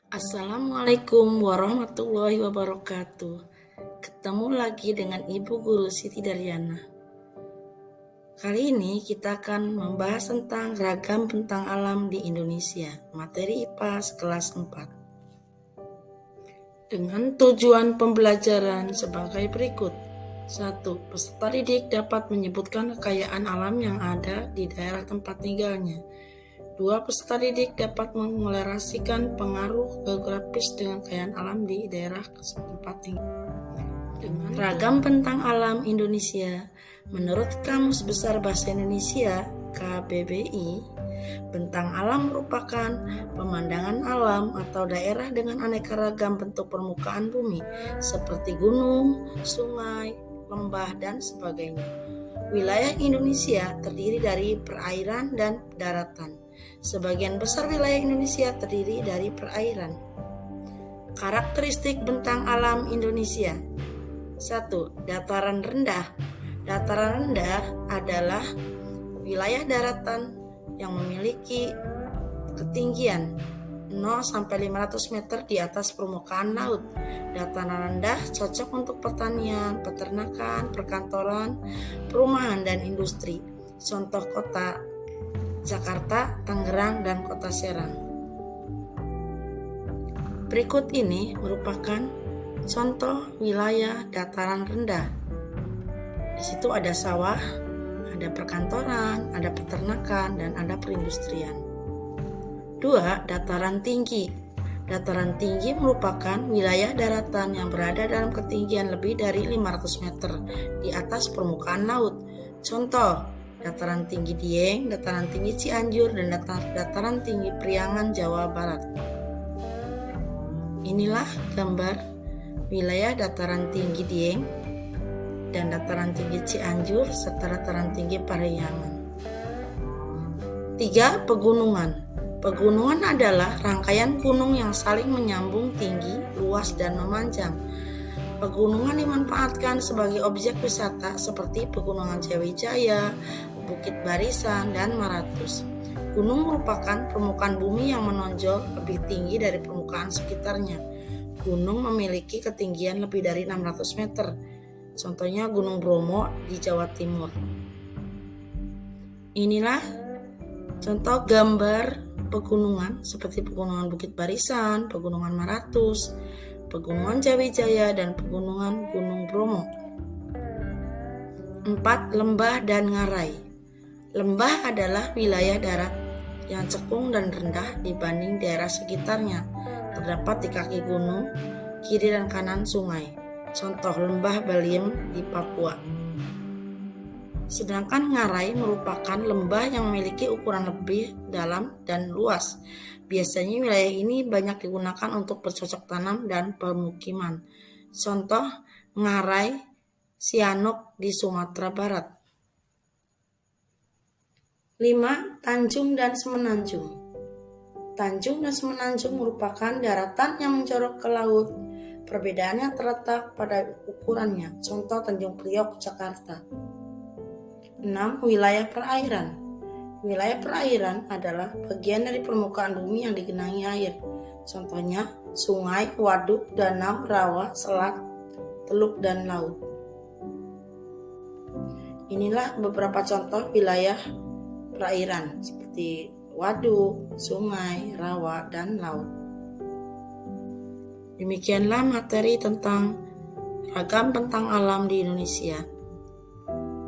Assalamualaikum warahmatullahi wabarakatuh. Ketemu lagi dengan Ibu Guru Siti Daryana. Kali ini kita akan membahas tentang ragam bentang alam di Indonesia, materi IPA kelas 4. Dengan tujuan pembelajaran sebagai berikut. 1. Peserta didik dapat menyebutkan kekayaan alam yang ada di daerah tempat tinggalnya. 2. Peserta didik dapat mengolerasikan pengaruh geografis dengan kekayaan alam di daerah tempat tinggal. Dengan ragam bentang alam Indonesia, menurut Kamus Besar Bahasa Indonesia (KBBI), bentang alam merupakan pemandangan alam atau daerah dengan aneka ragam bentuk permukaan bumi seperti gunung, sungai, lembah, dan sebagainya. Wilayah Indonesia terdiri dari perairan dan daratan. Sebagian besar wilayah Indonesia terdiri dari perairan. Karakteristik bentang alam Indonesia. 1. Dataran rendah. Dataran rendah adalah wilayah daratan yang memiliki ketinggian 0-500 meter di atas permukaan laut. Dataran rendah cocok untuk pertanian, peternakan, perkantoran, perumahan, dan industri. Contoh kota Jakarta, Tangerang, dan Kota Serang. Berikut ini merupakan contoh wilayah dataran rendah. Di situ ada sawah, ada perkantoran, ada peternakan, dan ada perindustrian. 2. Dataran tinggi. Dataran tinggi merupakan wilayah daratan yang berada dalam ketinggian lebih dari 500 meter di atas permukaan laut. Contoh, dataran tinggi Dieng, dataran tinggi Cianjur, dan dataran tinggi Priangan, Jawa Barat. Inilah gambar wilayah dataran tinggi Dieng dan dataran tinggi Cianjur serta dataran tinggi Priangan. 3. Pegunungan. Pegunungan adalah rangkaian gunung yang saling menyambung tinggi, luas, dan memanjang. Pegunungan dimanfaatkan sebagai objek wisata seperti Pegunungan Jawijaya, Bukit Barisan, dan Maratus. Gunung merupakan permukaan bumi yang menonjol lebih tinggi dari permukaan sekitarnya. Gunung memiliki ketinggian lebih dari 600 meter. Contohnya Gunung Bromo di Jawa Timur. Inilah contoh gambar pegunungan seperti Pegunungan Bukit Barisan, Pegunungan Maratus, Pegunungan Jawijaya, dan Pegunungan Gunung Bromo. 4. Lembah dan ngarai. Lembah adalah wilayah darat yang cekung dan rendah dibanding daerah sekitarnya. Terdapat di kaki gunung, kiri dan kanan sungai. Contoh Lembah Baliem di Papua. Sedangkan ngarai merupakan lembah yang memiliki ukuran lebih dalam dan luas. Biasanya wilayah ini banyak digunakan untuk bercocok tanam dan permukiman. Contoh ngarai Sianok di Sumatera Barat. 5. Tanjung dan Semenanjung. Tanjung dan Semenanjung merupakan daratan yang menjorok ke laut. Perbedaannya terletak pada ukurannya. Contoh Tanjung Priok, Jakarta. 6. Wilayah perairan. Wilayah perairan adalah bagian dari permukaan bumi yang digenangi air. Contohnya sungai, waduk, danau, rawa, selat, teluk, dan laut. Inilah beberapa contoh wilayah perairan seperti waduk, sungai, rawa, dan laut. Demikianlah materi tentang ragam bentang alam di Indonesia.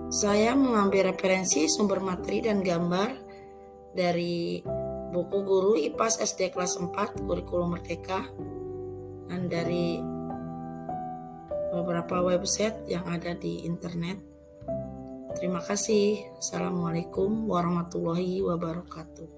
Saya mengambil referensi sumber materi dan gambar dari buku guru IPAS SD kelas 4 Kurikulum Merdeka dan dari beberapa website yang ada di internet. Terima kasih. Assalamualaikum warahmatullahi wabarakatuh.